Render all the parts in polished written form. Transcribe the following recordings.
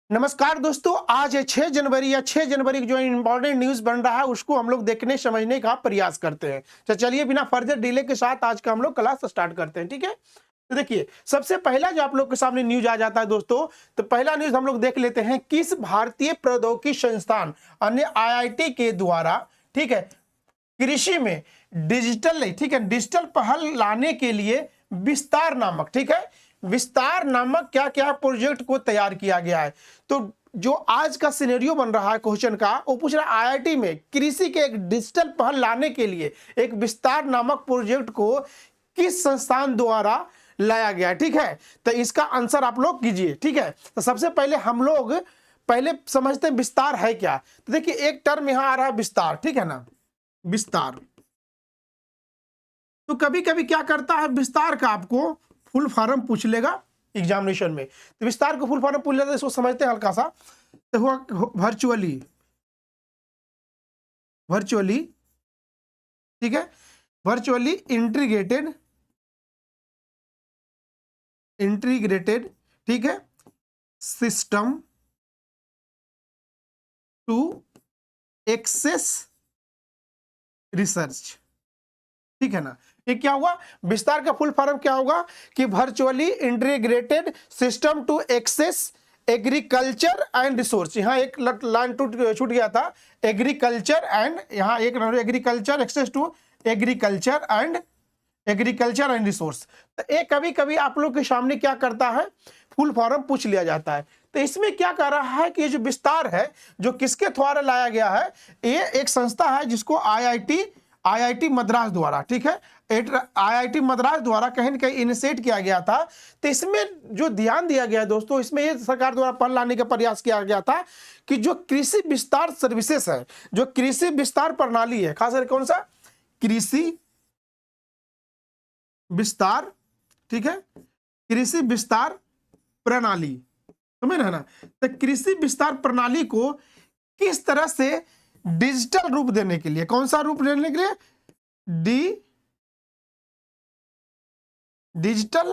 नमस्कार दोस्तों, आज है 6 जनवरी या 6 जनवरी की जो इंपॉर्टेंट न्यूज बन रहा है उसको हम लोग देखने समझने का प्रयास करते हैं। तो चलिए बिना फर्दर डिले के साथ आज का हम लोग क्लास स्टार्ट करते हैं। ठीक है, तो देखिए सबसे पहला जो आप लोग के सामने न्यूज आ जाता है दोस्तों, तो पहला न्यूज हम लोग देख लेते हैं। किस भारतीय प्रौद्योगिकी संस्थान अन्य आईआईटी के द्वारा, ठीक है, कृषि में डिजिटल, ठीक है, डिजिटल पहल लाने के लिए विस्तार नामक, ठीक है, विस्तार नामक क्या क्या प्रोजेक्ट को तैयार किया गया है। तो जो आज का सिनेरियो बन रहा है क्वेश्चन का, वो पूछ रहा है आईआईटी में कृषि के एक डिजिटल पहल लाने के लिए एक विस्तार नामक प्रोजेक्ट को किस संस्थान द्वारा लाया गया। ठीक है, तो इसका आंसर आप लोग कीजिए। ठीक है, तो सबसे पहले हम लोग पहले समझते हैं विस्तार है क्या। तो देखिए एक टर्म यहां आ रहा है विस्तार, ठीक है ना, विस्तार। तो कभी कभी क्या करता है, विस्तार का आपको फुल फॉर्म पूछ लेगा एग्जामिनेशन में। तो विस्तार को फुल फॉर्म पूछ लेते हैं, इसको समझते हैं हल्का सा। तो हुआ वर्चुअली, वर्चुअली, ठीक है, वर्चुअली इंटीग्रेटेड, इंटीग्रेटेड, ठीक है, सिस्टम टू एक्सेस रिसर्च। ठीक है ना, ये क्या हुआ, विस्तार का फुल फॉर्म क्या होगा कि virtually integrated system to access agriculture and resource. यहाँ एक लाइन छूट गया था, एग्रीकल्चर एंड, यहाँ एक agriculture, access to agriculture and resource. तो ये कभी कभी आप लोग के सामने क्या करता है, फुल फॉर्म पूछ लिया जाता है। तो इसमें क्या कर रहा है कि ये जो विस्तार है जो किसके द्वारा लाया गया है, ये एक संस्था है जिसको आईआईटी मद्रास द्वारा, ठीक है, आईआईटी मद्रास द्वारा कहीं न कहीं इनिशिएट किया गया था। तो इसमें जो ध्यान दिया गया दोस्तों, इसमें ये सरकार द्वारा पहल लाने का प्रयास किया गया था कि जो कृषि विस्तार सर्विसेज है, जो कृषि विस्तार प्रणाली है, खास करके कौन सा, कृषि विस्तार, ठीक है, कृषि विस्तार प्रणाली, समझ रहे ना। तो कृषि विस्तार प्रणाली को किस तरह से डिजिटल रूप देने के लिए, कौन सा रूप देने के लिए, डिजिटल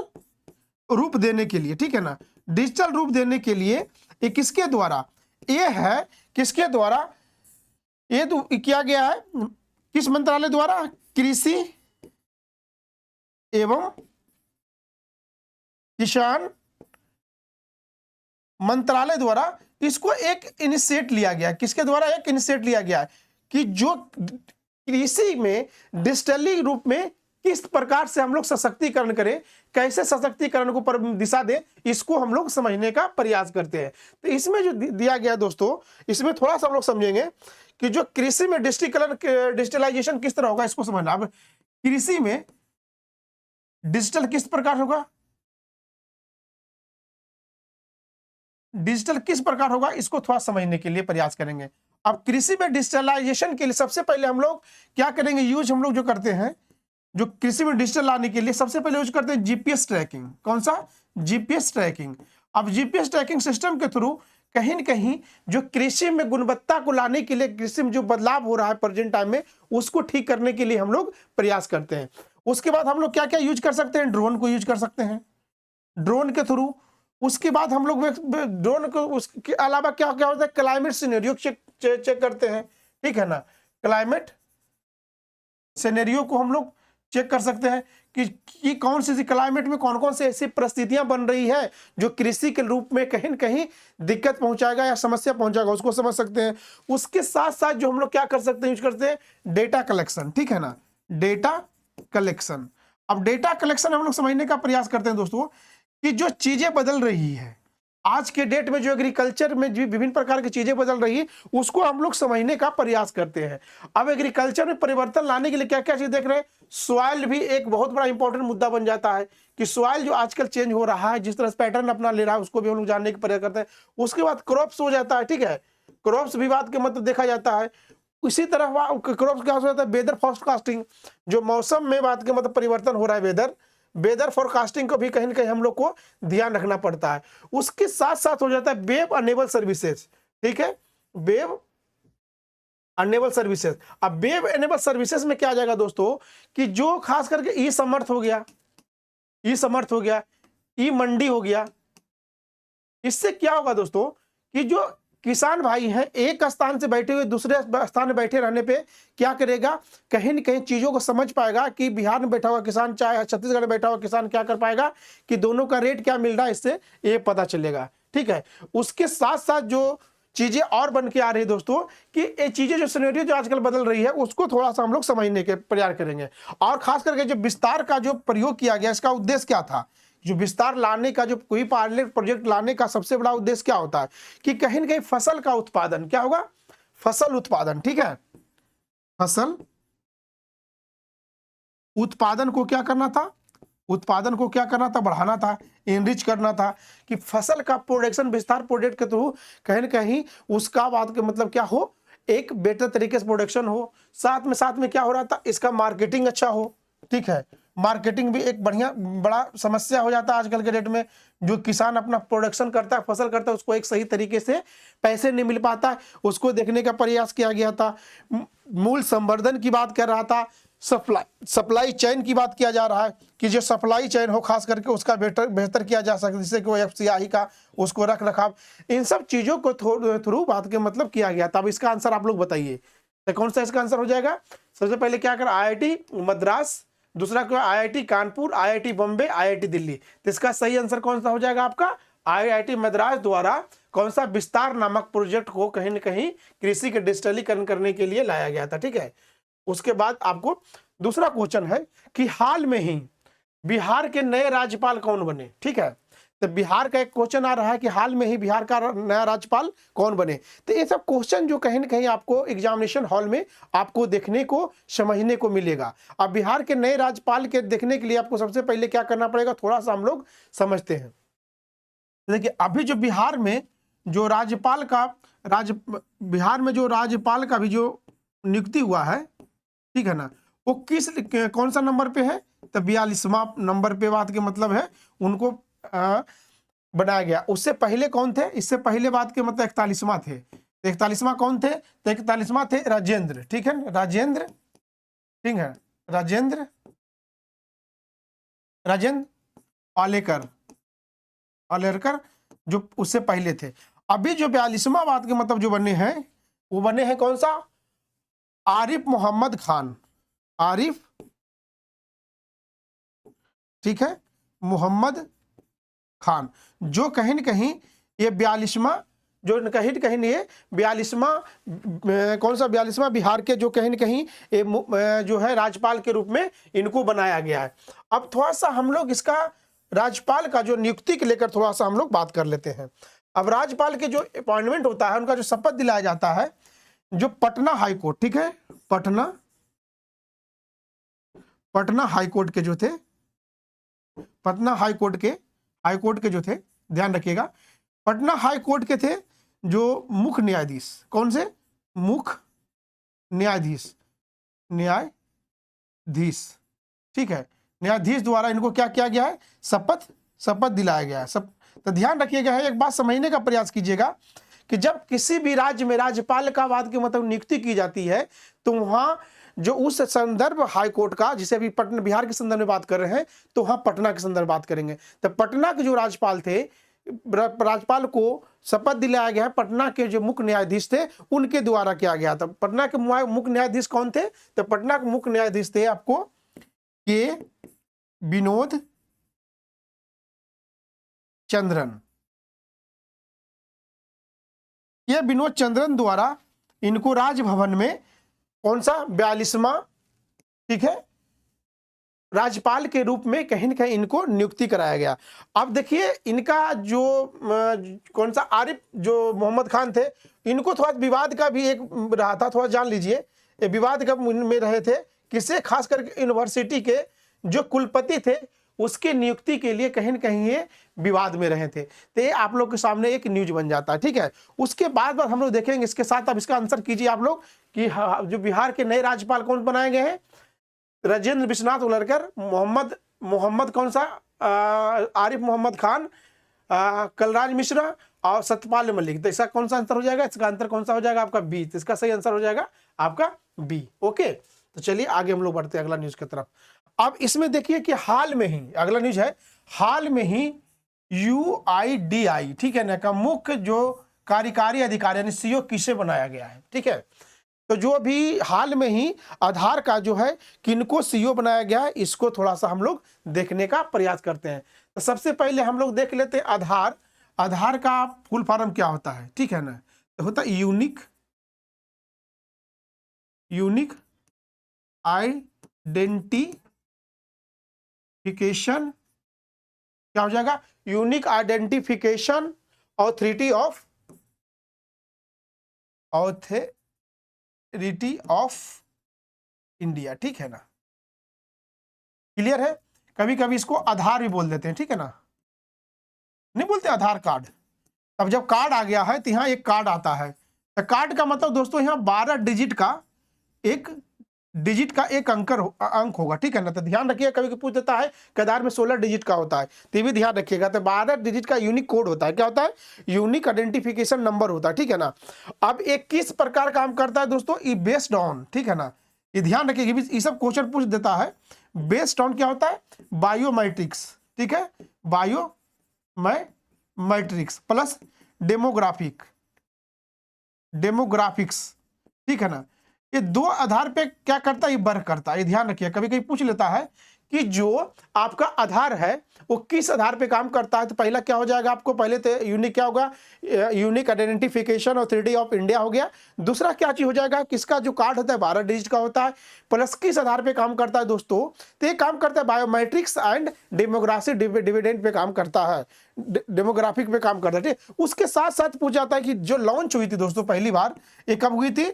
रूप देने के लिए, ठीक है ना, डिजिटल रूप देने के लिए ये किसके द्वारा, ये है किसके द्वारा, ये तो किया गया है किस मंत्रालय द्वारा, कृषि एवं किसान मंत्रालय द्वारा इसको एक इनिशिएट लिया गया। किसके द्वारा एक इनिशिएट लिया गया है कि जो कृषि में डिजिटली रूप में किस प्रकार से हम लोग सशक्तिकरण करें, कैसे सशक्तिकरण को पर दिशा दें, इसको हम लोग समझने का प्रयास करते हैं। तो इसमें जो दिया गया दोस्तों, इसमें थोड़ा सा हम लोग समझेंगे कि जो कृषि में डिजिटलाइजेशन किस तरह होगा, इसको समझना। अब कृषि में डिजिटल किस प्रकार होगा, डिजिटल किस प्रकार होगा, इसको थोड़ा समझने के लिए प्रयास करेंगे। अब कृषि में डिजिटलाइजेशन के लिए सबसे पहले हम लोग क्या करेंगे, यूज हम लोग जो करते हैं, जो कृषि में डिजिटल लाने के लिए सबसे पहले यूज करते हैं जीपीएस ट्रैकिंग। कौन सा, जीपीएस ट्रैकिंग। अब जीपीएस ट्रैकिंग सिस्टम के थ्रू कहीं न कहीं जो कृषि में गुणवत्ता को लाने के लिए, कृषि में जो बदलाव हो रहा है प्रेजेंट टाइम में, उसको ठीक करने के लिए हम लोग प्रयास करते हैं। उसके बाद हम लोग क्या क्या यूज कर सकते हैं, ड्रोन को यूज कर सकते हैं, ड्रोन के थ्रू। उसके बाद हम लोग ड्रोन को, उसके अलावा क्या क्या होता है, क्लाइमेट सिनेरियो चेक करते हैं, ठीक है ना, क्लाइमेट सिनेरियो को हम लोग चेक कर सकते हैं कि कौन सी क्लाइमेट में कौन कौन से ऐसी परिस्थितियां बन रही है जो कृषि के रूप में कहीं न कहीं दिक्कत पहुंचाएगा या समस्या पहुंचाएगा, उसको समझ सकते हैं। उसके साथ साथ जो हम लोग क्या कर सकते हैं, यूज करते हैं डेटा कलेक्शन, ठीक है ना, डेटा कलेक्शन। अब डेटा कलेक्शन हम लोग समझने का प्रयास करते हैं दोस्तों कि जो चीजें बदल रही है आज के डेट में, जो एग्रीकल्चर में जो विभिन्न प्रकार की चीजें बदल रही है, उसको हम लोग समझने का प्रयास करते हैं। अब एग्रीकल्चर में परिवर्तन लाने के लिए क्या क्या चीज देख रहे हैं, सॉइल भी एक बहुत बड़ा इंपॉर्टेंट मुद्दा बन जाता है कि सॉइल जो आजकल चेंज हो रहा है, जिस तरह से पैटर्न अपना ले रहा है, उसको भी हम लोग जानने का प्रयास करते हैं। उसके बाद क्रॉप्स हो जाता है, ठीक है, क्रॉप्स विवाद के मतलब देखा जाता है। इसी तरह क्रॉप्स क्या हो जाता है, वेदर फोरकास्टिंग, जो मौसम में बात के मतलब परिवर्तन हो रहा है, वेदर फोरकास्टिंग को भी कहीं न कहीं हम लोग को ध्यान रखना पड़ता है। उसके साथ साथ हो जाता है वेब अनेबल सर्विसेज, ठीक है, वेब अनेबल सर्विसेज। अब वेब अनेबल सर्विसेज में क्या आ जाएगा दोस्तों कि जो खास करके ई समर्थ हो गया, ई समर्थ हो गया, ई मंडी हो गया, इससे क्या होगा दोस्तों कि जो किसान भाई हैं एक स्थान से बैठे हुए दूसरे स्थान में बैठे रहने पे क्या करेगा, कहीं न कहीं चीज़ों को समझ पाएगा कि बिहार में बैठा हुआ किसान चाहे छत्तीसगढ़ में बैठा हुआ किसान क्या कर पाएगा कि दोनों का रेट क्या मिल रहा है, इससे ये पता चलेगा। ठीक है, उसके साथ साथ जो चीज़ें और बन के आ रही है दोस्तों कि ये चीज़ें जो सिनेरियो जो आजकल बदल रही है उसको थोड़ा सा हम लोग समझने के प्रयास करेंगे। और खास करके जो विस्तार का जो प्रयोग किया गया इसका उद्देश्य क्या था, जो विस्तार लाने का जो कोई पायलट प्रोजेक्ट लाने का सबसे बड़ा उद्देश्य क्या होता है कि कहीं न कहीं फसल का उत्पादन क्या होगा, फसल उत्पादन। ठीक है, फसल उत्पादन को क्या करना था, उत्पादन को क्या करना था, बढ़ाना था, इनरिच करना था कि फसल का प्रोडक्शन विस्तार प्रोजेक्ट के थ्रू कहीं न कहीं उसका बात के मतलब क्या हो, एक बेटर तरीके से प्रोडक्शन हो, साथ में क्या हो रहा था, इसका मार्केटिंग अच्छा हो। ठीक है, मार्केटिंग भी एक बढ़िया बड़ा समस्या हो जाता है आजकल के डेट में। जो किसान अपना प्रोडक्शन करता है, फसल करता है, उसको एक सही तरीके से पैसे नहीं मिल पाता है, उसको देखने का प्रयास किया गया था। मूल संवर्धन की बात कर रहा था, सप्लाई चेन की बात किया जा रहा है कि जो सप्लाई चेन हो खास करके उसका बेहतर किया जा सके, जिससे कि वो FCI का उसको रख रखाव, इन सब चीज़ों को थ्रू बात के मतलब किया गया। तब इसका आंसर आप लोग बताइए, तो कौन सा इसका आंसर हो जाएगा। सबसे पहले क्या कर, IIT मद्रास, दूसरा क्या IIT Kanpur, IIT Bombay, IIT Delhi. तो इसका सही आंसर कौन सा हो जाएगा आपका, IIT मद्रास द्वारा कौन सा विस्तार नामक प्रोजेक्ट को कहीं न कहीं कृषि के डिजिटलीकरण करने के लिए लाया गया था। ठीक है, उसके बाद आपको दूसरा क्वेश्चन है कि हाल में ही बिहार के नए राज्यपाल कौन बने। ठीक है, तो बिहार का एक क्वेश्चन आ रहा है कि हाल में ही बिहार का नया राज्यपाल कौन बने। तो ये सब क्वेश्चन जो कहीं न कहीं आपको एग्जामिनेशन हॉल में आपको देखने को समझने को मिलेगा। अब बिहार के नए राज्यपाल के देखने के लिए आपको सबसे पहले क्या करना पड़ेगा, थोड़ा सा हम लोग समझते हैं। देखिए अभी जो बिहार में जो राज्यपाल का बिहार में जो राज्यपाल का भी जो नियुक्ति हुआ है, ठीक है ना, वो कौन सा नंबर पे है, तो 42वां नंबर पे बात के मतलब है उनको बनाया गया। उससे पहले कौन थे, इससे पहले बात के मतलब 41वां थे। 41वां कौन थे, तो 41वां थे राजेंद्र। ठीक है, राजेंद्र, ठीक है, राजेंद्र आलेकर जो उससे पहले थे। अभी जो 42वां बात के मतलब जो बने हैं वो बने हैं कौन सा, आरिफ मोहम्मद खान, आरिफ, ठीक है, मोहम्मद खान, जो कहीं न कहीं ये 42वां जो कहीं न कहीं ये 42वां कौन सा 42वां बिहार के जो कहीं न कहीं ये जो है राज्यपाल के रूप में इनको बनाया गया है। अब थोड़ा सा हम लोग इसका राज्यपाल का जो नियुक्ति के लेकर थोड़ा सा हम लोग बात कर लेते हैं। अब राज्यपाल के जो अपॉइंटमेंट होता है, उनका जो शपथ दिलाया जाता है, जो पटना हाई कोर्ट, ठीक है, पटना हाई कोर्ट के जो थे, पटना हाई कोर्ट के जो थे, ध्यान रखिएगा, पटना हाई कोर्ट के थे जो मुख्य न्यायाधीश, कौन से, मुख्य न्यायाधीश, ठीक है, न्यायाधीश द्वारा इनको क्या किया गया है, शपथ दिलाया गया है। तो ध्यान रखिएगा, है एक बात समझने का प्रयास कीजिएगा कि जब किसी भी राज्य में राज्यपाल का बात की मतलब नियुक्ति की जाती है तो वहां जो उस संदर्भ हाई कोर्ट का, जिसे अभी पटना बिहार के संदर्भ में बात कर रहे हैं, तो वहां पटना के संदर्भ बात करेंगे। तो पटना के जो राज्यपाल थे, राज्यपाल को शपथ दिलाया गया है, पटना के जो मुख्य न्यायाधीश थे उनके द्वारा किया गया था। पटना के मुख्य न्यायाधीश कौन थे, तो पटना के मुख्य न्यायाधीश थे आपको के विनोद चंद्रन। ये विनोद चंद्रन द्वारा इनको राजभवन में कौन सा 42वां, ठीक है, राज्यपाल के रूप में कहीं न कहीं इनको नियुक्ति कराया गया। अब देखिए इनका जो कौन सा आरिफ जो मोहम्मद खान थे, इनको थोड़ा विवाद का भी एक रहा था, थोड़ा जान लीजिए, ये विवाद का में रहे थे, किससे, खास करके यूनिवर्सिटी के जो कुलपति थे उसके नियुक्ति के लिए कहीं न कहीं ये विवाद में रहे थे। तो ये आप लोग के सामने एक न्यूज बन जाता है। ठीक है, उसके बाद हम लोग देखेंगे इसके साथ। अब इसका आंसर कीजिए आप लोग कि जो बिहार के नए राज्यपाल कौन बनाए गए हैं, राजेंद्र विश्वनाथ उलरकर, मोहम्मद कौन सा, आरिफ मोहम्मद खान, कलराज मिश्रा और सत्यपाल मलिक। तो इसका कौन सा आंसर हो जाएगा, इसका आंसर कौन सा हो जाएगा आपका बी। तो इसका सही आंसर हो जाएगा आपका बी। ओके, तो चलिए आगे हम लोग बढ़ते हैं अगला न्यूज की तरफ। अब इसमें देखिए कि हाल में ही अगला न्यूज है, हाल में ही UIDAI, ठीक है ना, का मुख्य जो कार्यकारी अधिकारी यानी सीईओ किसे बनाया गया है, ठीक है। तो जो अभी हाल में ही आधार का जो है किनको सीईओ बनाया गया है, इसको थोड़ा सा हम लोग देखने का प्रयास करते हैं। तो सबसे पहले हम लोग देख लेते हैं आधार। आधार का फुल फॉर्म क्या होता है, ठीक है ना। तो होता है यूनिक आइडेंटिफिकेशन, क्या हो जाएगा, unique identification authority of India, ठीक है ना। क्लियर है। कभी कभी इसको आधार भी बोल देते हैं, ठीक है ना, नहीं बोलते आधार कार्ड। अब जब कार्ड आ गया है तो यहाँ एक कार्ड आता है। तो कार्ड का मतलब दोस्तों यहाँ 12 डिजिट का एक अंक होगा, ठीक है ना। तो ध्यान रखिए, कभी पूछ देता है कि आधार में 16 डिजिट का होता है, तो भी ध्यान रखिएगा। तो 12 डिजिट का यूनिक कोड होता है, क्या होता है, यूनिक आइडेंटिफिकेशन नंबर होता है, ठीक है ना। अब एक किस प्रकार काम करता है दोस्तों, ये बेस्ड ऑन, ठीक है ना, ये ध्यान रखिए, ये सब क्वेश्चन पूछ देता है। बेस्ड ऑन क्या होता है, बायोमेट्रिक्स, ठीक है, बायोमेट्रिक्स प्लस डेमोग्राफिक्स, ठीक है ना। ये दो आधार पे क्या करता है, ये वर्क करता है। ये ध्यान रखिए, कभी कभी पूछ लेता है कि जो आपका आधार है वो किस आधार पे काम करता है। तो पहला क्या हो जाएगा आपको, पहले तो यूनिक क्या होगा, unique identification authority of India हो गया। दूसरा क्या चीज हो जाएगा, किसका जो कार्ड होता है 12 डिजिट का होता है, प्लस किस आधार पे काम करता है दोस्तों, तो ये काम करता है biometrics and demographic dividend pay काम करता है, डेमोग्राफिक पे काम करता है, ठीक। उसके साथ साथ पूछ जाता है कि जो लॉन्च हुई थी दोस्तों पहली बार, ये कब हुई थी,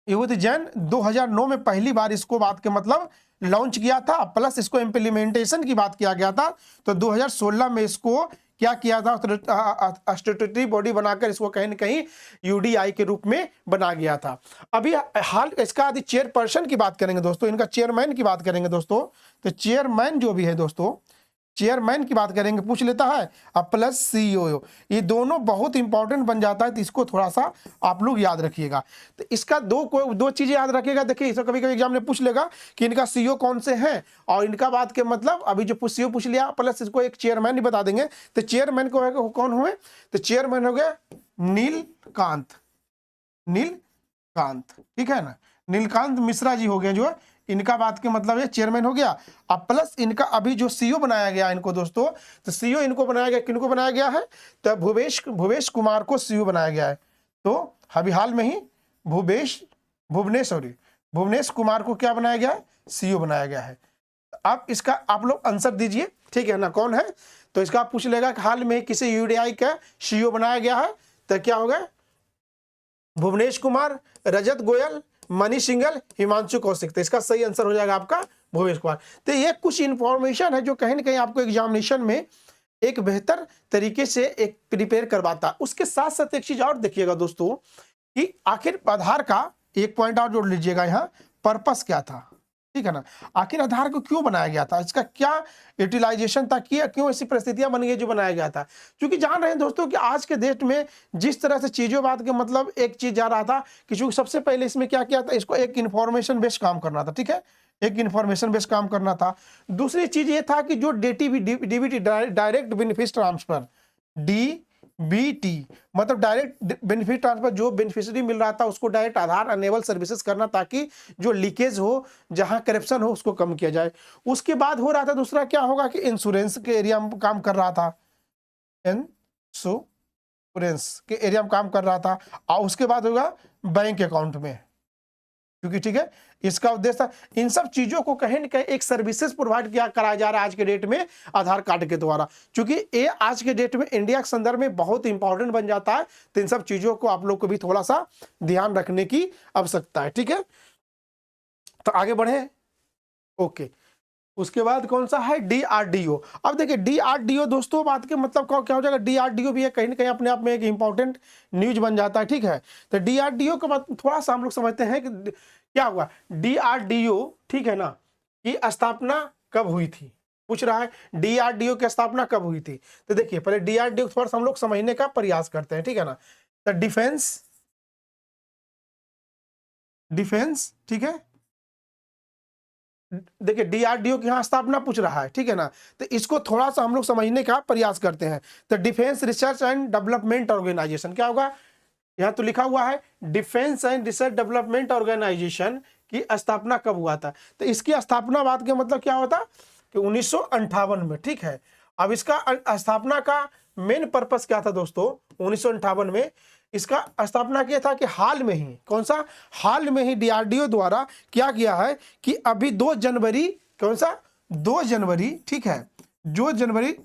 ये हुई थी जैन 2009 में पहली बार इसको बात के मतलब लॉन्च किया था, प्लस इसको इम्प्लीमेंटेशन की बात किया गया था। तो 2016 में इसको क्या किया था, स्टैट्यूटरी बॉडी बनाकर इसको कहीं न कहीं यूडीआई के रूप में बना गया था। अभी हाल इसका यदि चेयरपर्सन की बात करेंगे दोस्तों, इनका चेयरमैन की बात करेंगे दोस्तों, तो चेयरमैन जो भी है दोस्तों, चेयरमैन की बात करेंगे, पूछ लेता है, अब प्लस सीईओ, ये दोनों बहुत इंपॉर्टेंट बन जाता है। तो इसको थोड़ा सा आप लोग याद रखिएगा। तो इसका दो चीजें याद रखिएगा। देखिए इसको कभी कभी एग्जाम में पूछ लेगा कि इनका सीईओ कौन से हैं, और इनका बात के मतलब अभी जो सीईओ पूछ लिया, प्लस इसको एक चेयरमैन ही बता देंगे। तो चेयरमैन को कौन हुए, तो चेयरमैन हो गए नीलकांत, ठीक है ना, नीलकांत मिश्रा जी हो गए, जो है इनका बात के मतलब ये चेयरमैन हो गया। अब प्लस इनका अभी जो सीईओ बनाया गया इनको दोस्तों, तो सीईओ इनको बनाया गया, किनको बनाया गया है, तो भूवेश कुमार को सीईओ बनाया गया है। तो अभी हाल में ही भुवनेश कुमार को क्या बनाया गया है, सीईओ बनाया गया है। अब इसका आप लोग आंसर दीजिए, ठीक है ना, कौन है। तो इसका आप पूछ लेगा कि हाल में किसी यूडीआई का सीईओ बनाया गया है, तो क्या होगा, भुवनेश कुमार, रजत गोयल, मनीष सिंघल, हिमांशु कौशिक। तो इसका सही आंसर हो जाएगा आपका भुवनेश कुमार। तो ये कुछ इंफॉर्मेशन है जो कहीं ना कहीं आपको एग्जामिनेशन में एक बेहतर तरीके से एक प्रिपेयर करवाता है। उसके साथ साथ एक चीज और देखिएगा दोस्तों कि आखिर आधार का एक पॉइंट और जोड़ लीजिएगा, यहाँ पर्पस क्या था, ठीक है ना, आखिर आधार को क्यों बनाया गया था, इसका क्या यूटिलाइजेशन था, क्यों ऐसी परिस्थितियां बन गई जो बनाया गया था। क्योंकि जान रहे हैं दोस्तों कि आज के डेट में जिस तरह से चीजों बात के मतलब एक चीज जा रहा था कि चूंकि सबसे पहले इसमें क्या किया था, इसको एक इन्फॉर्मेशन बेस्ड काम करना था, ठीक है, एक इन्फॉर्मेशन बेस्ड काम करना था। दूसरी चीज ये था कि जो DBT direct benefit transfer, DBT मतलब डायरेक्ट बेनिफिट ट्रांसफर, जो बेनिफिशियरी मिल रहा था उसको डायरेक्ट आधार अनेबल सर्विसेज करना, ताकि जो लीकेज हो, जहां करप्शन हो, उसको कम किया जाए। उसके बाद हो रहा था दूसरा क्या होगा कि इंश्योरेंस के एरिया में काम कर रहा था, इंश्योरेंस के एरिया में काम कर रहा था, और उसके बाद होगा बैंक अकाउंट में, क्योंकि ठीक है इसका उद्देश्य इन सब चीजों को कहीं न कहीं एक सर्विसेज प्रोवाइड किया कराया जा रहा है आज के डेट में आधार कार्ड के द्वारा। क्योंकि ये आज के डेट में इंडिया के संदर्भ में बहुत इंपॉर्टेंट बन जाता है। तो इन सब चीजों को आप लोग को भी थोड़ा सा ध्यान रखने की आवश्यकता है, ठीक है। तो आगे बढ़े, ओके। उसके बाद कौन सा है, डीआरडीओ। अब देखिए डीआरडीओ दोस्तों बात के मतलब क्या हो जाएगा, डीआरडीओ भी है कहीं ना कहीं अपने आप में एक इंपॉर्टेंट न्यूज बन जाता है, ठीक है। तो डीआरडीओ का बात थोड़ा सा हम लोग समझते हैं कि क्या हुआ डीआरडीओ, ठीक है ना, की स्थापना कब हुई थी, पूछ रहा है डीआरडीओ की स्थापना कब हुई थी। तो देखिए पहले डीआरडीओ थोड़ा सा हम लोग समझने का प्रयास करते हैं, ठीक है ना। तो डिफेंस, ठीक है, देखिए डीआरडीओ की यहाँ स्थापना पूछ रहा है, ठीक है ना। तो इसको थोड़ा सा हम लोग समझने का प्रयास करते हैं। तो defence research and development organisation क्या होगा, यहाँ तो लिखा हुआ है defence and research development organisation की स्थापना कब हुआ था। तो इसकी स्थापना बात का मतलब क्या होता कि 1958 में, ठीक है। अब इसका स्थापना का मेन पर्पस क्या था दोस्तों, 1958 में इसका स्थापना किया था कि हाल में ही, कौन सा, हाल में ही डीआरडीओ द्वारा क्या किया है कि अभी 2 जनवरी, कौन सा, 2 जनवरी, ठीक है, 2 जनवरी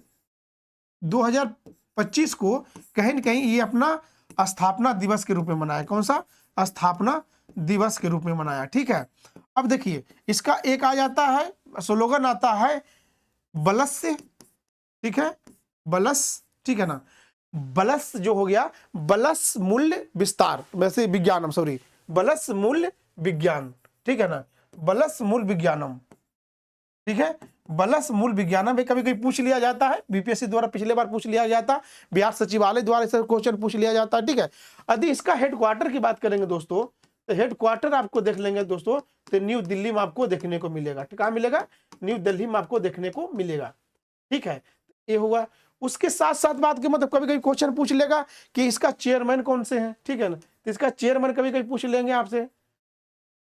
2025 को कहीं न कहीं ये अपना स्थापना दिवस के रूप में मनाया। कौन सा, स्थापना दिवस के रूप में मनाया, ठीक है। अब देखिए इसका एक आ जाता है, स्लोगन आता है बलस से, ठीक है, बलस, ठीक है ना। बलस जो हो गया, बलस मूल्य विस्तार, वैसे विज्ञानम, सॉरी, बलस मूल्य विज्ञान, ठीक है ना, बलस मूल विज्ञानम, ठीक है। बलस मूल विज्ञानम कभी कभी पूछ लिया जाता है, बीपीएससी द्वारा पिछले बार पूछ लिया जाता, बिहार सचिवालय द्वारा इसका क्वेश्चन पूछ लिया जाता है, ठीक है। यदि इसका हेडक्वार्टर की बात करेंगे दोस्तों, तो हेडक्वार्टर आपको देख लेंगे दोस्तों, तो न्यू दिल्ली में आपको देखने को मिलेगा। कहाँ मिलेगा, न्यू दिल्ली में आपको देखने को मिलेगा, ठीक है। ये हुआ। उसके साथ साथ बात के मतलब कभी कभी क्वेश्चन पूछ लेगा कि इसका चेयरमैन कौन से हैं, ठीक है ना। तो इसका चेयरमैन कभी कभी पूछ लेंगे आपसे,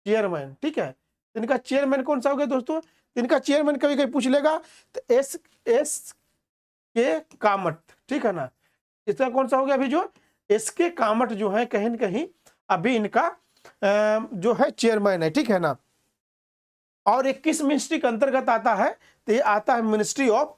चेयरमैन, ठीक है। इनका चेयरमैन कौन सा हो गया दोस्तों, इनका चेयरमैन कभी कभी पूछ लेगा तो एस के कामत, ठीक है ना। इसका कौन सा हो गया, अभी जो एस के कामत जो है कहीं न कहीं अभी इनका जो है चेयरमैन है, ठीक है ना। और 21 मिनिस्ट्री के अंतर्गत आता है, तो ये आता है मिनिस्ट्री ऑफ,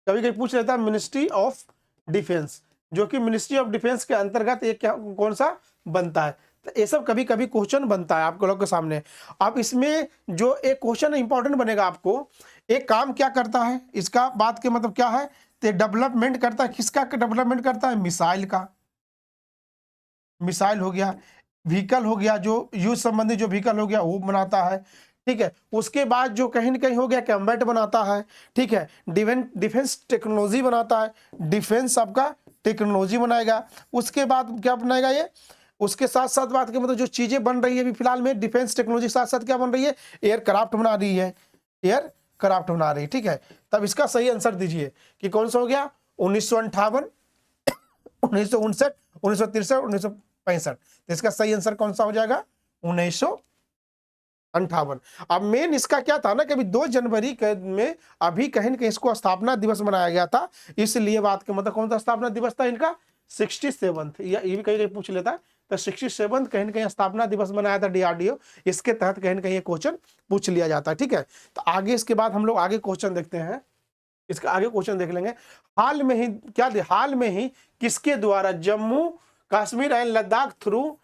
कभी कभी पूछ लेता है मिनिस्ट्री ऑफ डिफेंस, जो कि मिनिस्ट्री ऑफ डिफेंस के अंतर्गत एक क्या, कौन सा बनता है। तो ये सब कभी कभी क्वेश्चन बनता है आपको लोग के सामने। अब इसमें जो एक क्वेश्चन इंपॉर्टेंट बनेगा आपको, एक काम क्या करता है, इसका बात के मतलब क्या है, तो डेवलपमेंट करता है, किसका डेवलपमेंट करता है, मिसाइल का, मिसाइल हो गया, व्हीकल हो गया, जो युद्ध संबंधी जो व्हीकल हो गया वो बनाता है, ठीक है। उसके बाद जो कहीं न कहीं हो गया कम्बैट बनाता है, ठीक है। डिफेंस टेक्नोलॉजी बनाता है, डिफेंस आपका टेक्नोलॉजी बनाएगा। उसके बाद क्या बनाएगा ये, उसके साथ साथ बात के मतलब जो चीजें बन रही है अभी फिलहाल में डिफेंस टेक्नोलॉजी के साथ साथ क्या बन रही है, एयरक्राफ्ट बना रही है, एयरक्राफ्ट बना रही है, ठीक है। तब इसका सही आंसर दीजिए कि कौन सा हो गया, 1958, 1959, 1963, 1965। तो इसका सही आंसर कौन सा हो जाएगा, 1958। अब मेन इसका क्या था ना कि अभी 2 जनवरी में अभी कहीं न कहीं इसको स्थापना दिवस मनाया गया था, इसलिए बात के मतलब कौन सा स्थापना दिवस था इनका, 67th, या ये भी कहीं कहीं पूछ लेता है। तो 67th कहीं न कहीं स्थापना दिवस मनाया था डीआरडीओ, इसके तहत कहीं न कहीं ये क्वेश्चन पूछ लिया जाता है, ठीक है। तो आगे इसके बाद हम लोग आगे क्वेश्चन देखते हैं, इसका आगे क्वेश्चन देख लेंगे। हाल में ही क्या, हाल में ही किसके द्वारा Jammu Kashmir and Ladakh through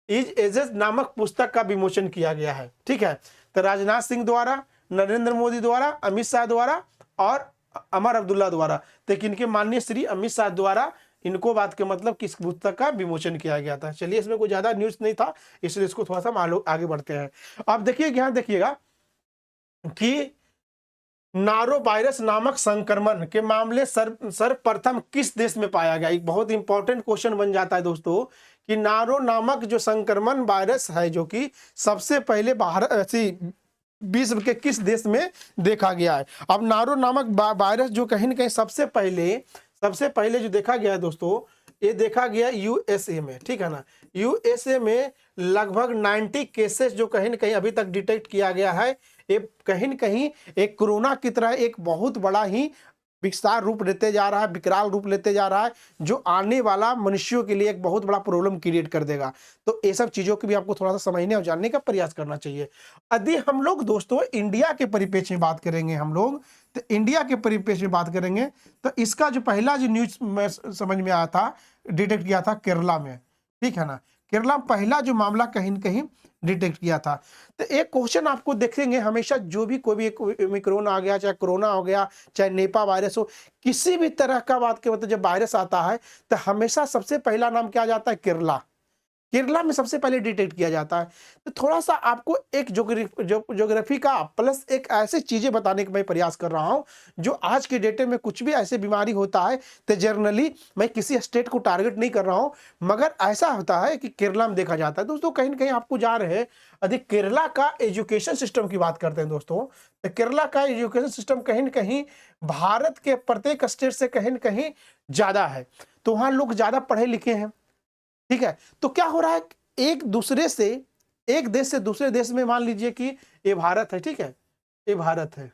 is ages नामक पुस्तक का विमोचन किया गया है, ठीक है। तो राजनाथ सिंह द्वारा, नरेंद्र मोदी द्वारा, अमित शाह द्वारा और अमर अब्दुल्ला द्वारा। तो इनके माननीय श्री अमित शाह द्वारा इनको बात के मतलब किस पुस्तक का विमोचन किया गया था। चलिए इसमें कोई ज्यादा न्यूज नहीं था, इसलिए इसको थोड़ा सा हम आगे बढ़ते हैं। अब देखिए यहाँ देखिएगा कि नारो वायरस नामक संक्रमण के मामले सर्वप्रथम किस देश में पाया गया। एक बहुत इंपॉर्टेंट क्वेश्चन बन जाता है दोस्तों कि नारो नामक जो संक्रमण वायरस है जो कि सबसे पहले विश्व के किस देश में देखा गया है। अब नारो नामक वायरस जो कहीं न कहीं सबसे पहले जो देखा गया है दोस्तों, ये देखा गया यूएसए में, ठीक है ना। यूएसए में लगभग 90 केसेस जो कहीं न कहीं अभी तक डिटेक्ट किया गया है। ये कहीं न कहीं एक कोरोना की तरह एक बहुत बड़ा ही विस्तार रूप लेते जा रहा है, विकराल रूप लेते जा रहा है, जो आने वाला मनुष्यों के लिए एक बहुत बड़ा प्रॉब्लम क्रिएट कर देगा। तो ये सब चीजों की भी आपको थोड़ा सा समझने और जानने का प्रयास करना चाहिए। यदि हम लोग दोस्तों इंडिया के परिप्रेक्ष्य में बात करेंगे, हम लोग तो इंडिया के परिप्रेक्ष्य में बात करेंगे, तो इसका जो पहला जो न्यूज में समझ में आया था, डिटेक्ट किया था केरला में, ठीक है ना। केरला में पहला जो मामला कहीं न कहीं डिटेक्ट किया था। तो एक क्वेश्चन आपको देखेंगे हमेशा, जो भी कोई भी ओमिक्रॉन आ गया, चाहे कोरोना हो गया, चाहे नेपा वायरस हो, किसी भी तरह का बात के मतलब जब वायरस आता है तो हमेशा सबसे पहला नाम क्या जाता है, केरला। केरला में सबसे पहले डिटेक्ट किया जाता है। तो थोड़ा सा आपको एक ज्योग्राफी का प्लस एक ऐसे चीज़ें बताने का मैं प्रयास कर रहा हूँ जो आज के डेटे में कुछ भी ऐसे बीमारी होता है तो जनरली मैं किसी स्टेट को टारगेट नहीं कर रहा हूँ, मगर ऐसा होता है कि केरला में देखा जाता है। दोस्तों कहीं ना कहीं आपको जा रहे हैं अधिक केरला का एजुकेशन सिस्टम की बात करते हैं दोस्तों, तो केरला का एजुकेशन सिस्टम कहीं ना कहीं भारत के प्रत्येक स्टेट से कहीं ना कहीं ज़्यादा है। तो वहाँ लोग ज़्यादा पढ़े लिखे हैं, ठीक है। तो क्या हो रहा है, एक दूसरे से, एक देश से दूसरे देश में, मान लीजिए कि ये भारत है, ठीक है, ये भारत है,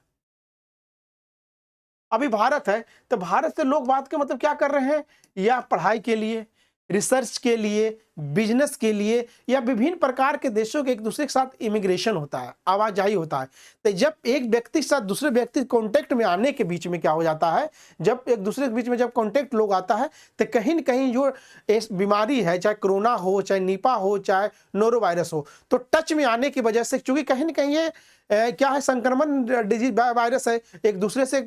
अभी भारत है, तो भारत से लोग बात के मतलब क्या कर रहे हैं, या पढ़ाई के लिए, रिसर्च के लिए, बिजनेस के लिए, या विभिन्न प्रकार के देशों के एक दूसरे के साथ इमिग्रेशन होता है, आवाजाही होता है। तो जब एक व्यक्ति के साथ दूसरे व्यक्ति कांटेक्ट में आने के बीच में क्या हो जाता है, जब एक दूसरे के बीच में जब कांटेक्ट लोग आता है तो कहीं न कहीं जो इस बीमारी है, चाहे कोरोना हो, चाहे निपा हो, चाहे नोरो वायरस हो, तो टच में आने की वजह से, चूंकि कहीं न कहीं ये क्या है, संक्रमण डिजीज वायरस है, एक दूसरे से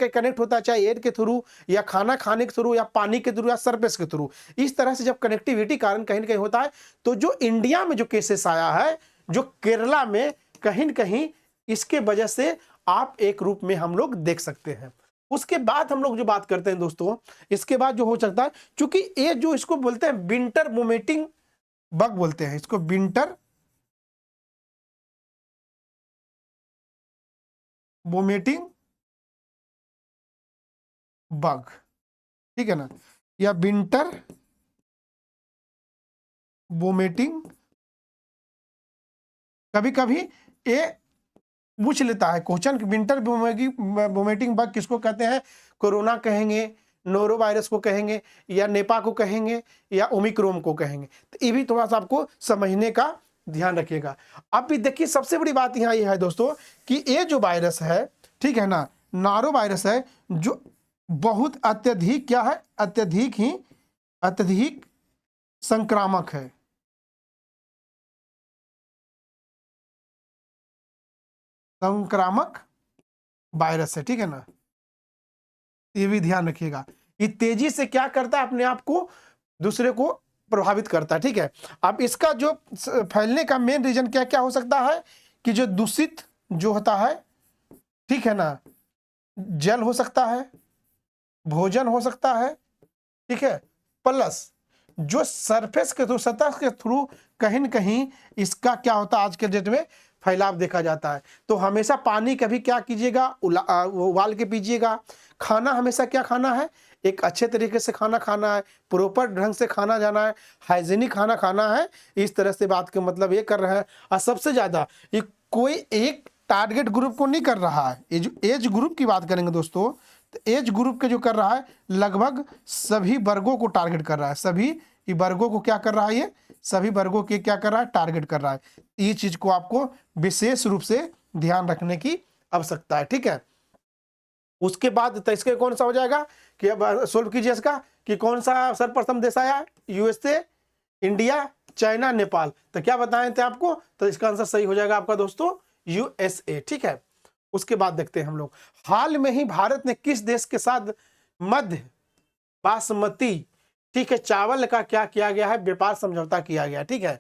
कनेक्ट होता है, चाहे एयर के थ्रू या खाना खाने के थ्रू या पानी के थ्रू या सरफेस के थ्रू, इस तरह से जब कनेक्टिविटी कारण कहीं न कहीं होता है। तो जो इंडिया में जो केसेस आया है, जो केरला में, कहीं न कहीं इसके वजह से आप एक रूप में हम लोग देख सकते हैं। उसके बाद हम लोग जो बात करते हैं दोस्तों, इसके बाद जो हो सकता है, चूंकि ये जो इसको बोलते हैं विंटर वोमिटिंग बग बोलते हैं, इसको विंटर वोमिटिंग बग, ठीक है ना, या विंटर वोमिटिंग, कभी कभी ये पूछ लेता है क्वेश्चन, विंटर वोमिटिंग बग किसको कहते हैं, कोरोना कहेंगे, नोरो वायरस को कहेंगे, या नेपा को कहेंगे, या ओमिक्रोन को कहेंगे। तो ये भी थोड़ा सा आपको समझने का ध्यान रखिएगा। अब भी देखिए सबसे बड़ी बात यहाँ ये है दोस्तों कि ये जो वायरस है, ठीक है ना, नारो वायरस है, जो बहुत अत्यधिक क्या है, अत्यधिक संक्रामक है, संक्रामक वायरस है, ठीक है ना, ये भी ध्यान रखिएगा। ये तेजी से क्या करता है, अपने आप को दूसरे को प्रभावित करता है, ठीक है। अब इसका जो फैलने का मेन रीजन क्या क्या हो सकता है कि जो दूषित जो होता है, ठीक है ना, जल हो सकता है, भोजन हो सकता है, ठीक है, प्लस जो सरफेस के थ्रू, सतह के थ्रू कहीं न कहीं इसका क्या होता है, आज के डेट में फैलाव देखा जाता है। तो हमेशा पानी कभी क्या कीजिएगा, उबाल के पीजिएगा। खाना हमेशा क्या खाना है, एक अच्छे तरीके से खाना खाना है, प्रॉपर ढंग से खाना जाना है, हाइजीनिक खाना खाना है। इस तरह से बात के मतलब ये कर रहे हैं। और सबसे ज़्यादा ये कोई एक टारगेट ग्रुप को नहीं कर रहा है, ये जो एज ग्रुप की बात करेंगे दोस्तों, तो एज ग्रुप के जो कर रहा है, लगभग सभी वर्गों को टारगेट कर रहा है, सभी वर्गों को क्या कर रहा है, ये सभी वर्गों के क्या कर रहा है, टारगेट कर रहा है। ये चीज को आपको विशेष रूप से ध्यान रखने की आवश्यकता है, ठीक है। उसके बाद तो इसके कौन सा हो जाएगा कि अब सोल्व कीजिए इसका कि कौन सा सर्वप्रथम देश आया, यूएसए, इंडिया, चाइना, नेपाल। तो क्या बताए थे आपको, तो इसका आंसर सही हो जाएगा आपका दोस्तों यूएसए, ठीक है। उसके बाद देखते हैं हम लोग, हाल में ही भारत ने किस देश के साथ मध्य बासमती, ठीक है, चावल का क्या किया गया है, व्यापार समझौता किया गया, ठीक है।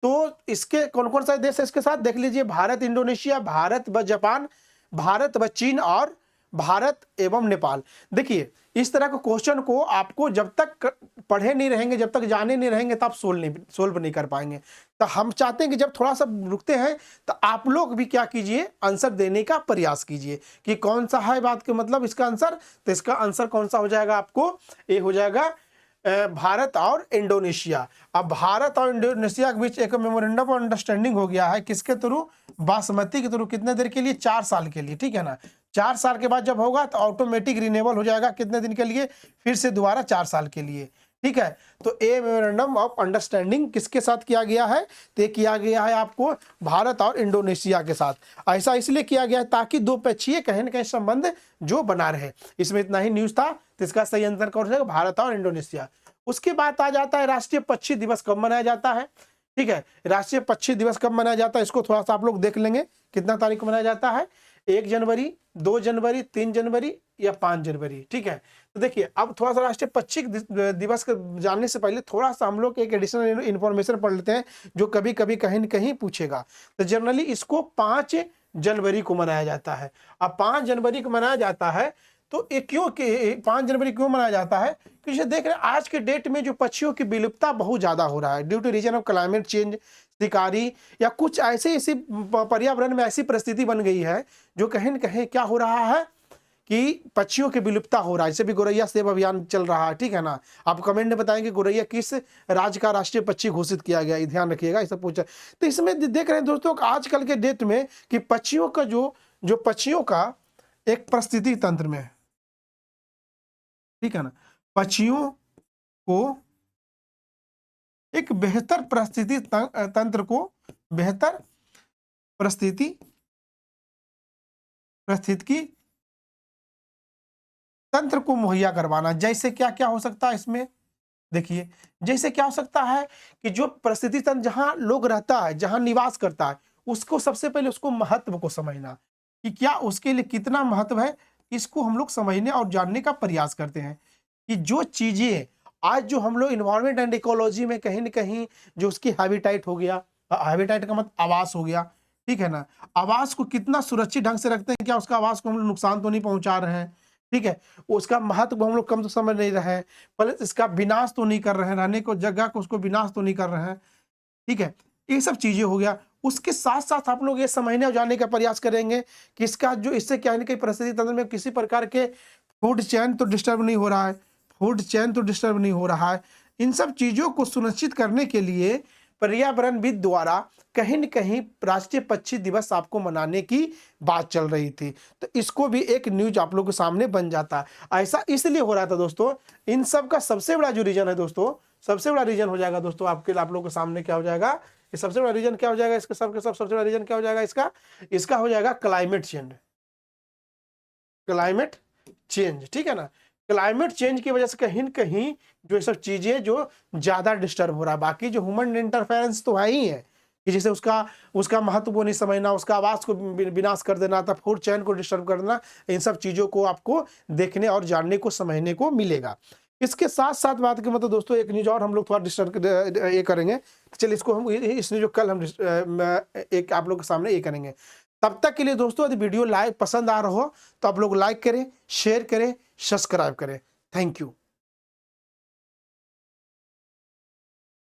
तो इसके कौन कौन सा देश है इसके साथ, देख लीजिए, भारत इंडोनेशिया, भारत व जापान, भारत व चीन, और भारत एवं नेपाल। देखिए इस तरह के क्वेश्चन को आपको जब तक पढ़े नहीं रहेंगे, जब तक जाने नहीं रहेंगे, तब सोल्व नहीं कर पाएंगे। तो हम चाहते हैं कि जब थोड़ा सा रुकते हैं तो आप लोग भी क्या कीजिए, आंसर देने का प्रयास कीजिए कि कौन सा है बात के मतलब इसका आंसर। तो इसका आंसर कौन सा हो जाएगा आपको, ये हो जाएगा भारत और इंडोनेशिया। अब भारत और इंडोनेशिया के बीच एक मेमोरेंडम ऑफ अंडरस्टैंडिंग हो गया है, किसके थ्रू, बासमती के थ्रू। कितने देर के लिए, 4 साल के लिए, ठीक है ना। 4 साल के बाद जब होगा तो ऑटोमेटिक रिन्यूएबल हो जाएगा, कितने दिन के लिए, फिर से दोबारा 4 साल के लिए, ठीक है। तो ये मेमोरेंडम ऑफ अंडरस्टैंडिंग किसके साथ किया गया है, तो ये किया गया है आपको भारत और इंडोनेशिया के साथ। ऐसा इसलिए किया गया है ताकि दो पक्षीय कहीं न कहीं संबंध जो बना रहे। इसमें इतना ही न्यूज था, तो इसका सही आंसर कौन सा, भारत और इंडोनेशिया। उसके बाद आ जाता है राष्ट्रीय पक्षी दिवस कब मनाया जाता है, ठीक है। राष्ट्रीय पक्षी दिवस कब मनाया जाता है, इसको थोड़ा सा आप लोग देख लेंगे, कितना तारीख को मनाया जाता है, 1 जनवरी, 2 जनवरी, 3 जनवरी या 5 जनवरी, ठीक है। तो देखिए अब थोड़ा सा राष्ट्रीय पक्षी दिवस का जानने से पहले थोड़ा सा हम लोग एक एडिशनल इन्फॉर्मेशन पढ़ लेते हैं जो कभी कभी कहीं न कहीं पूछेगा। तो जनरली इसको 5 जनवरी को मनाया जाता है। अब 5 जनवरी को मनाया जाता है तो ये क्यों 5 जनवरी क्यों मनाया जाता है? क्योंकि देख रहे हैं आज के डेट में जो पक्षियों की विलुप्तता बहुत ज्यादा हो रहा है due to reason of climate change, शिकारी या कुछ ऐसी पर्यावरण में ऐसी परिस्थिति बन गई है जो कहीं न कहीं क्या हो रहा है कि पक्षियों की विलुप्तता हो रहा है। जैसे भी गौरैया सेव अभियान चल रहा है, ठीक है ना। आप कमेंट में बताएंगे गौरैया किस राज्य का राष्ट्रीय पक्षी घोषित किया गया, ध्यान रखिएगा, ये सब पूछा। तो इसमें देख रहे हैं दोस्तों आजकल के डेट में कि पक्षियों का जो पक्षियों का एक परिस्थिति तंत्र में, ठीक है ना, पक्षियों को एक बेहतर परिस्थिति तंत्र को बेहतर परिस्थिति तंत्र को मुहैया करवाना। जैसे क्या क्या हो सकता है इसमें, देखिए जैसे क्या हो सकता है कि जो परिस्थिति तंत्र जहां लोग रहता है, जहां निवास करता है, उसको सबसे पहले उसको महत्व को समझना कि क्या उसके लिए कितना महत्व है, इसको हम लोग समझने और जानने का प्रयास करते हैं कि जो चीजें आज जो हम लोग इन्वायरमेंट एंड इकोलॉजी में कहीं न कहीं जो उसकी हैबिटेट हो गया, हैबिटेट का मतलब आवास हो गया, ठीक है ना। आवास को कितना सुरक्षित ढंग से रखते हैं, क्या उसका आवास को हम लोग नुकसान तो नहीं पहुंचा रहे हैं, ठीक है। उसका महत्व को हम लोग कम तो समझ नहीं रहे हैं, प्लस इसका विनाश तो नहीं कर रहे हैं, रहने को जगह को उसको विनाश तो नहीं कर रहे हैं, ठीक है। ये सब चीजें हो गया। उसके साथ साथ आप लोग ये समझने और जानने का प्रयास करेंगे कि इसका जो इससे क्या है कि परिस्थिति तंत्र में किसी प्रकार के फूड चेन तो डिस्टर्ब नहीं हो रहा है, फूड चेन तो डिस्टर्ब नहीं हो रहा है। इन सब चीजों को सुनिश्चित करने के लिए पर्यावरणविद द्वारा कहीं न कहीं राष्ट्रीय पक्षी दिवस आपको मनाने की बात चल रही थी। तो इसको भी एक न्यूज आप लोगों के सामने बन जाता है। ऐसा इसलिए हो रहा था दोस्तों, इन सब का सबसे बड़ा जो रीजन है दोस्तों, सबसे बड़ा रीजन हो जाएगा दोस्तों आप लोगों के सामने क्या हो जाएगा, ये सबसे बड़ा रीजन क्या हो जाएगा, इसका सबसे बड़ा रीजन क्या हो जाएगा, इसका हो जाएगा क्लाइमेट चेंज, ठीक है ना। क्लाइमेट चेंज की वजह से कहीं न कहीं जो सब चीजें जो ज्यादा डिस्टर्ब हो रहा है, बाकी जो ह्यूमन इंटरफेरेंस तो है ही है कि जैसे उसका महत्व को नहीं समझना, उसका आवास को विनाश कर देना था, फूड चेन को डिस्टर्ब कर देना, इन सब चीजों को आपको देखने और जानने को समझने को मिलेगा। इसके साथ साथ बात के मतलब दोस्तों एक न्यूज और हम लोग थोड़ा डिस्टर्ब ये करेंगे, चलिए इसको हम इसमें जो कल हम एक आप लोग के सामने ये करेंगे। तब तक के लिए दोस्तों यदि वीडियो पसंद आ रहा हो तो आप लोग लाइक करें, शेयर करें, सब्सक्राइब करें। Thank you.